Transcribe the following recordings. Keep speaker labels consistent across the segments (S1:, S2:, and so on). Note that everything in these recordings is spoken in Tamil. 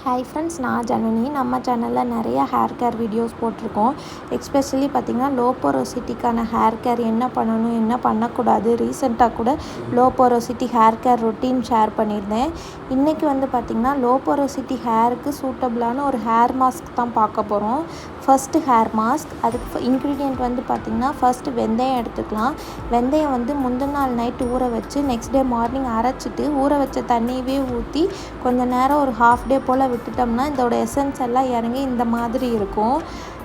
S1: ஹாய் ஃப்ரெண்ட்ஸ், நான் ஜனனி. நம்ம சேனலில் நிறைய ஹேர் கேர் வீடியோஸ் போட்டிருக்கோம். எஸ்பெஷலி பார்த்திங்கன்னா லோ போரோசிட்டிக்கான ஹேர் கேர் என்ன பண்ணணும், என்ன பண்ணக்கூடாது. ரீசெண்டாக கூட low porosity hair care routine share பண்ணியிருந்தேன். இன்றைக்கி வந்து பார்த்திங்கன்னா லோ போரோசிட்டி ஹேருக்கு சூட்டபிளான ஒரு ஹேர் மாஸ்க் தான் பார்க்க போகிறோம். ஃபஸ்ட்டு ஹேர் மாஸ்க், அதுக்கு இன்க்ரீடியண்ட் வந்து பார்த்திங்கன்னா ஃபஸ்ட்டு வெந்தயம் எடுத்துக்கலாம். வெந்தயம் வந்து முந்தின நாள் நைட்டு ஊற வச்சு நெக்ஸ்ட் டே மார்னிங் அரைச்சிட்டு ஊற வச்ச தண்ணியவே ஊற்றி கொஞ்சம் நேரம் ஒரு ஹாஃப் டே போல் விட்டுட்டோம்னா இதோட எசன்ஸ் எல்லாம் இறங்கி இந்த மாதிரி இருக்கும்.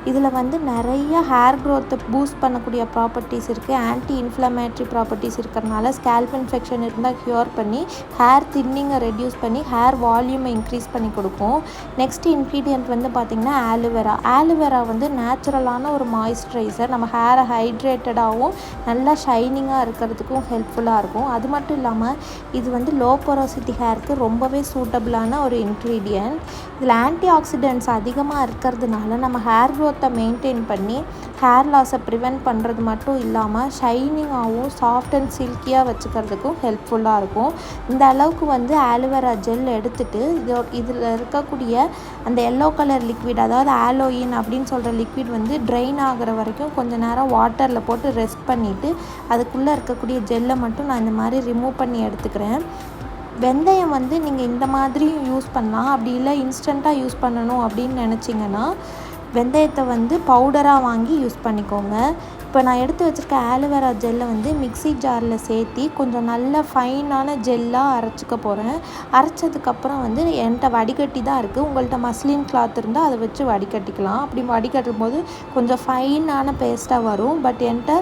S1: இதில் வந்து நிறைய ஹேர் க்ரோத்தை பூஸ்ட் பண்ணக்கூடிய ப்ராப்பர்ட்டிஸ் இருக்குது. ஆன்டி இன்ஃப்ளமேட்ரி ப்ராப்பர்ட்டிஸ் இருக்கிறதுனால ஸ்கேல்ப் இன்ஃபெக்ஷன் இருந்தால் க்யூர் பண்ணி ஹேர் தின்னிங்கை ரெடியூஸ் பண்ணி ஹேர் வால்யூமை இன்க்ரீஸ் பண்ணி கொடுக்கும். நெக்ஸ்ட் இன்க்ரீடியன்ட் வந்து பார்த்திங்கன்னா ஆலுவேரா. ஆலுவேரா வந்து நேச்சுரலான ஒரு மாய்ஸ்சரைசர். நம்ம ஹேரை ஹைட்ரேட்டடாகவும் நல்லா ஷைனிங்காக இருக்கிறதுக்கும் ஹெல்ப்ஃபுல்லாக இருக்கும். அது மட்டும் இல்லாமல் இது வந்து லோ போரோசிட்டி ஹேருக்கு ரொம்பவே சூட்டபிளான ஒரு இன்க்ரீடியன்ட். இதில் ஆன்டி ஆக்சிடென்ட்ஸ் அதிகமாக இருக்கிறதுனால நம்ம ஹேர் க்ரோத்தை மெயின்டைன் பண்ணி ஹேர் லாஸை ப்ரிவென்ட் பண்ணுறது மட்டும் இல்லாமல் ஷைனிங்காகவும் சாஃப்ட் அண்ட் சில்கியாக வச்சுக்கிறதுக்கும் ஹெல்ப்ஃபுல்லாக இருக்கும். இந்த அளவுக்கு வந்து ஆலுவேரா ஜெல் எடுத்துகிட்டு இதில் இருக்கக்கூடிய அந்த எல்லோ கலர் லிக்விட், அதாவது ஆலோயின் அப்படின்னு சொல்கிற லிக்விட் வந்து ட்ரைன் ஆகிற வரைக்கும் கொஞ்சம் நேரம் வாட்டரில் போட்டு ரெஸ்ட் பண்ணிவிட்டு அதுக்குள்ளே இருக்கக்கூடிய ஜெல்லை மட்டும் நான் இந்த மாதிரி ரிமூவ் பண்ணி எடுத்துக்கிறேன். வெந்தயம் வந்து நீங்கள் இந்த மாதிரியும் யூஸ் பண்ணலாம். அப்படி இல்லை இன்ஸ்டண்ட்டாக யூஸ் பண்ணணும் அப்படின்னு நினச்சிங்கன்னா வெந்தயத்தை வந்து பவுடராக வாங்கி யூஸ் பண்ணிக்கோங்க. இப்போ நான் எடுத்து வச்சுருக்க ஆலுவேரா ஜெல்லை வந்து மிக்ஸி ஜாரில் சேர்த்தி கொஞ்சம் நல்ல ஃபைனான ஜெல்லாக அரைச்சிக்க போகிறேன். அரைச்சதுக்கப்புறம் வந்து என்கிட்ட வடிகட்டி தான் இருக்குது. உங்கள்கிட்ட மஸ்லின் கிளாத் இருந்தால் அதை வச்சு வடிகட்டிக்கலாம். அப்படி வடிகட்டும் போது கொஞ்சம் ஃபைனான பேஸ்ட்டாக வரும். பட் என்கிட்ட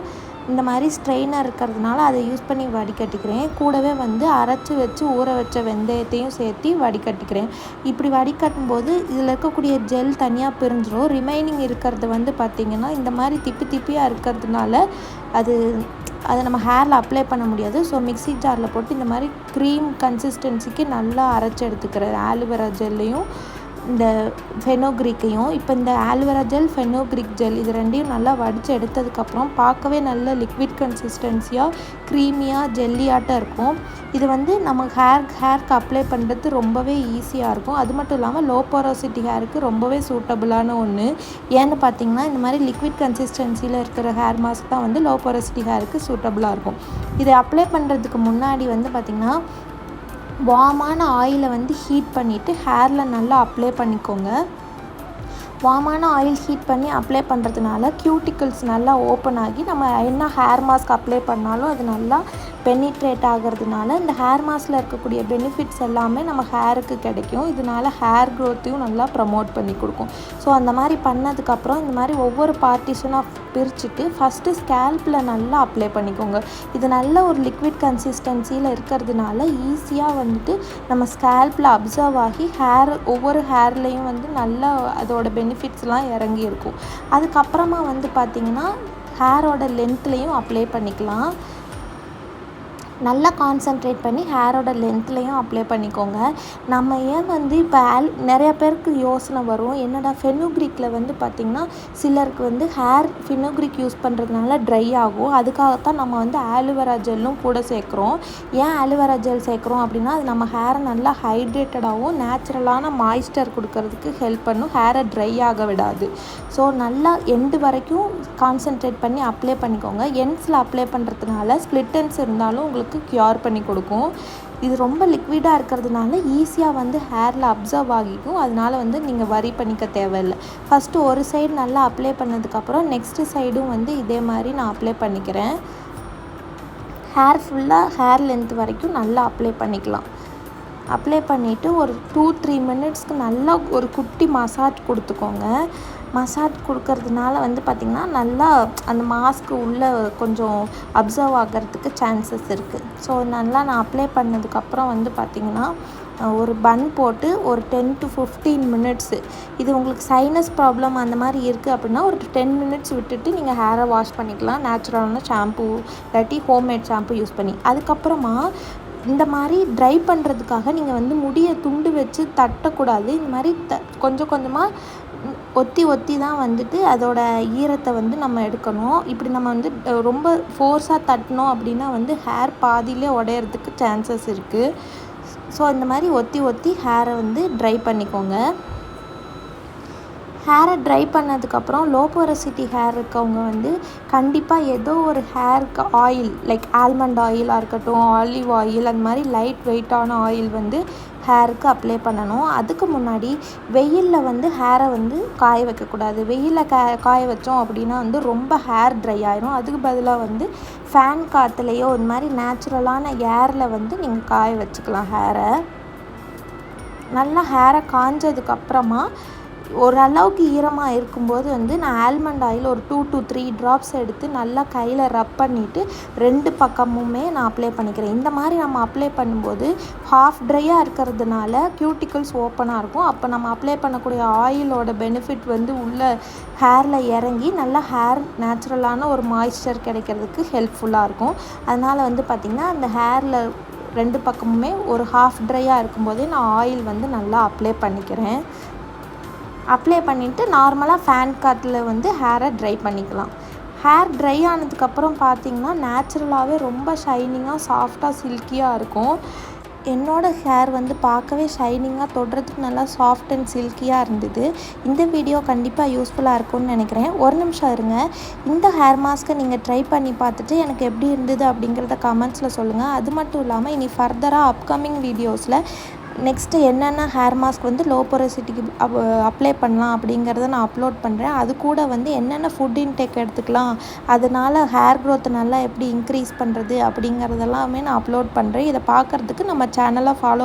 S1: இந்த மாதிரி ஸ்ட்ரெயினர் இருக்கிறதுனால அதை யூஸ் பண்ணி வடிகட்டிக்கிறேன். கூடவே வந்து அரைச்சி வச்சு ஊற வச்ச வெந்தயத்தையும் சேர்த்து வடிகட்டிக்கிறேன். இப்படி வடிகட்டும் போது இதில் இருக்கக்கூடிய ஜெல் தனியாக பிரிஞ்சிடும். ரிமைனிங் இருக்கிறது வந்து பார்த்திங்கன்னா இந்த மாதிரி திப்பியாக இருக்கிறதுனால அதை நம்ம ஹேரில் அப்ளை பண்ண முடியாது. ஸோ மிக்ஸி ஜாரில் போட்டு இந்த மாதிரி க்ரீம் கன்சிஸ்டன்சிக்கு நல்லா அரைச்சி எடுத்துக்கிறேன் ஆலுவேரா ஜெல்லையும் இந்த ஃபெனோக்ரீக்கையும். இப்போ இந்த ஆலுவேரா ஜெல், ஃபெனோக்ரீக் ஜெல் இது ரெண்டையும் நல்லா வடித்து எடுத்ததுக்கப்புறம் பார்க்கவே நல்ல லிக்விட் கன்சிஸ்டன்சியாக க்ரீமியாக ஜெல்லியாட்டம் இருக்கும். இது வந்து நம்ம ஹேருக்கு அப்ளை பண்ணுறது ரொம்பவே ஈஸியாக இருக்கும். அது மட்டும் இல்லாமல் லோ போரோசிட்டி ஹேருக்கு ரொம்பவே சூட்டபிளான ஒன்று. ஏன்னு பார்த்திங்கன்னா இந்த மாதிரி லிக்விட் கன்சிஸ்டன்சியில் இருக்கிற ஹேர் மாஸ்க் தான் வந்து லோ போரோசிட்டி ஹேருக்கு சூட்டபிளாக இருக்கும். இதை அப்ளை பண்ணுறதுக்கு முன்னாடி வந்து பார்த்திங்கன்னா வார்மான ஆயிலை வந்து ஹீட் பண்ணிவிட்டு ஹேரில் நல்லா அப்ளை பண்ணிக்கோங்க. வார்மான ஆயில் ஹீட் பண்ணி அப்ளை பண்ணுறதுனால கியூட்டிக்கிள்ஸ் நல்லா ஓப்பன் ஆகி நம்ம என்ன ஹேர் மாஸ்க் அப்ளை பண்ணாலும் அது நல்லா பெனிட்ரேட் ஆகிறதுனால இந்த ஹேர் மாஸ்கில் இருக்கக்கூடிய பெனிஃபிட்ஸ் எல்லாமே நம்ம ஹேருக்கு கிடைக்கும். இதனால் ஹேர் க்ரோத்தையும் நல்லா ப்ரமோட் பண்ணி கொடுக்கும். ஸோ அந்த மாதிரி பண்ணதுக்கப்புறம் இந்த மாதிரி ஒவ்வொரு பார்ட்டிஷனாக பிரிச்சுட்டு ஃபஸ்ட்டு ஸ்கேல்பில் நல்லா அப்ளை பண்ணிக்கோங்க. இது நல்ல ஒரு லிக்விட் கன்சிஸ்டன்சியில் இருக்கிறதுனால ஈஸியாக வந்துட்டு நம்ம ஸ்கேல்பில் அப்சர்வ் ஆகி ஒவ்வொரு ஹேர்லேயும் வந்து நல்லா அதோட பெனிஃபிட்ஸ்லாம் இறங்கி இருக்கும். அதுக்கப்புறமா வந்து பார்த்திங்கன்னா ஹேரோட லென்த்லேயும் அப்ளை பண்ணிக்கலாம். நல்லா கான்சன்ட்ரேட் பண்ணி ஹேரோட லென்த்லேயும் அப்ளை பண்ணிக்கோங்க. நம்ம ஏன் வந்து இப்போ நிறையா பேருக்கு யோசனை வரும், என்னடா ஃபெனோக்ரீக்கில் வந்து பார்த்திங்கன்னா சிலருக்கு வந்து ஹேர் ஃபெனோக்ரீக் யூஸ் பண்ணுறதுனால ட்ரை ஆகும். அதுக்காகத்தான் நம்ம வந்து ஆலுவேரா ஜெல்லும் கூட சேர்க்குறோம். ஏன் ஆலுவேரா ஜெல் சேர்க்குறோம் அப்படின்னா அது நம்ம ஹேரை நல்லா ஹைட்ரேட்டடாகவும் நேச்சுரலான மாய்ஸ்டர் கொடுக்கறதுக்கு ஹெல்ப் பண்ணும். ஹேரை ட்ரை ஆக விடாது. ஸோ நல்லா எண்டு வரைக்கும் கான்சன்ட்ரேட் பண்ணி அப்ளை பண்ணிக்கோங்க. எண்ட்ஸில் அப்ளை பண்ணுறதுனால ஸ்ப்ளிட் எண்ட்ஸ் இருந்தாலும் உங்களுக்கு க்யூர் பண்ணி கொடுக்கும். இது ரொம்ப லிக்விடாக இருக்கிறதுனால ஈஸியாக வந்து ஹேரில் அப்சர்வ் ஆகிக்கும். அதனால வந்து நீங்கள் வரி பண்ணிக்க தேவையில்லை. ஃபஸ்ட்டு ஒரு சைடு நல்லா அப்ளை பண்ணதுக்கப்புறம் நெக்ஸ்ட்டு சைடும் வந்து இதே மாதிரி நான் அப்ளை பண்ணிக்கிறேன். ஹேர் ஃபுல்லாக ஹேர் லென்த் வரைக்கும் நல்லா அப்ளை பண்ணிக்கலாம். அப்ளை பண்ணிவிட்டு ஒரு 2-3 மினிட்ஸ்க்கு நல்லா ஒரு குட்டி மசாஜ் கொடுத்துக்கோங்க. மசாஜ் கொடுக்கறதுனால வந்து பார்த்திங்கன்னா நல்லா அந்த மாஸ்க்கு உள்ளே கொஞ்சம் அப்சர்வ் ஆகிறதுக்கு சான்சஸ் இருக்குது. ஸோ நல்லா நான் அப்ளை பண்ணதுக்கப்புறம் வந்து பார்த்திங்கன்னா ஒரு பன் போட்டு ஒரு 10 to 15 மினிட்ஸு, இது உங்களுக்கு சைனஸ் ப்ராப்ளம் அந்த மாதிரி இருக்குது அப்படின்னா ஒரு 10 மினிட்ஸ் விட்டுட்டு நீங்கள் ஹேரை வாஷ் பண்ணிக்கலாம். நேச்சுரலான ஷாம்பூ இல்லாட்டி ஹோம்மேட் ஷாம்பூ யூஸ் பண்ணி. அதுக்கப்புறமா இந்த மாதிரி ட்ரை பண்ணுறதுக்காக நீங்கள் வந்து முடியை துண்டு வச்சு தட்டக்கூடாது. இந்த மாதிரி கொஞ்சம் கொஞ்சமாக ஒத்தி தான் வந்துட்டு அதோட ஈரத்தை வந்து நம்ம எடுக்கணும். இப்படி நம்ம வந்து ரொம்ப ஃபோர்ஸாக தட்டினோம் அப்படின்னா வந்து ஹேர் பாதியிலே உடையிறதுக்கு சான்சஸ் இருக்குது. ஸோ இந்த மாதிரி ஒத்தி ஒத்தி ஹேரை வந்து ட்ரை பண்ணிக்கோங்க. ஹேரை ட்ரை பண்ணதுக்கப்புறம் லோ போரோசிட்டி ஹேர் இருக்கவங்க வந்து கண்டிப்பாக ஏதோ ஒரு ஹேருக்கு ஆயில் லைக் ஆல்மண்ட் ஆயிலாக இருக்கட்டும், ஆலிவ் ஆயில், அந்த மாதிரி லைட் வெயிட்டான ஆயில் வந்து ஹேருக்கு அப்ளை பண்ணணும். அதுக்கு முன்னாடி வெயிலில் வந்து ஹேரை வந்து காய வைக்கக்கூடாது. வெயிலில் காய வச்சோம் அப்படின்னா வந்து ரொம்ப ஹேர் ட்ரை ஆயிரும். அதுக்கு பதிலாக வந்து ஃபேன் காற்றுலையோ இந்த மாதிரி நேச்சுரலான ஏரில் வந்து நீங்கள் காய வச்சுக்கலாம் ஹேரை. நல்லா ஹேரை காஞ்சதுக்கப்புறமா ஓரளவுக்கு ஈரமாக இருக்கும்போது வந்து நான் ஆல்மண்ட் ஆயில் ஒரு 2 to 3 ட்ராப்ஸ் எடுத்து நல்லா கையில் ரப் பண்ணிவிட்டு 2 பக்கமுமே நான் அப்ளை பண்ணிக்கிறேன். இந்த மாதிரி நம்ம அப்ளை பண்ணும்போது ஹாஃப் ட்ரையாக இருக்கிறதுனால க்யூட்டிக்கல்ஸ் ஓப்பனாக இருக்கும். அப்போ நம்ம அப்ளை பண்ணக்கூடிய ஆயிலோட பெனிஃபிட் வந்து உள்ள ஹேரில் இறங்கி நல்லா ஹேர் நேச்சுரலான ஒரு மாய்ஸ்சர் கிடைக்கிறதுக்கு ஹெல்ப்ஃபுல்லாக இருக்கும். அதனால் வந்து பார்த்திங்கன்னா அந்த ஹேரில் 2 பக்கமுமே ஒரு ஹாஃப் ட்ரையாக இருக்கும்போதே நான் ஆயில் வந்து நல்லா அப்ளை பண்ணிக்கிறேன். அப்ளை பண்ணிவிட்டு நார்மலாக ஃபேன் காற்றுல வந்து ஹேரை ட்ரை பண்ணிக்கலாம். ஹேர் ட்ரை ஆனதுக்கப்புறம் பார்த்திங்கன்னா நேச்சுரலாகவே ரொம்ப ஷைனிங்காக சாஃப்டாக சில்கியாக இருக்கும். என்னோடய ஹேர் வந்து பார்க்கவே ஷைனிங்காக தொடுறதுக்கு நல்லா சாஃப்ட் அண்ட் சில்கியாக இருந்தது. இந்த வீடியோ கண்டிப்பாக யூஸ்ஃபுல்லாக இருக்கும்னு நினைக்கிறேன். ஒரு நிமிஷம் இருங்க. இந்த ஹேர் மாஸ்க்கை நீங்கள் ட்ரை பண்ணி பார்த்துட்டு எனக்கு எப்படி இருந்தது அப்படிங்கிறத கமெண்ட்ஸில் சொல்லுங்கள். அது மட்டும் இல்லாமல் இனி ஃபர்தராக அப்கமிங் வீடியோஸில் நெக்ஸ்ட்டு என்னென்ன ஹேர் மாஸ்க் வந்து லோ போரோசிட்டிக்கு அப்ளை பண்ணலாம் அப்படிங்கிறத நான் அப்லோட் பண்ணுறேன். அது கூட வந்து என்னென்ன ஃபுட் இன்டேக் எடுத்துக்கலாம், அதனால் ஹேர் க்ரோத்தை நல்லா எப்படி இன்க்ரீஸ் பண்ணுறது அப்படிங்கிறதெல்லாமே நான் அப்லோட் பண்ணுறேன். இதை பார்க்குறதுக்கு நம்ம சேனலை ஃபாலோ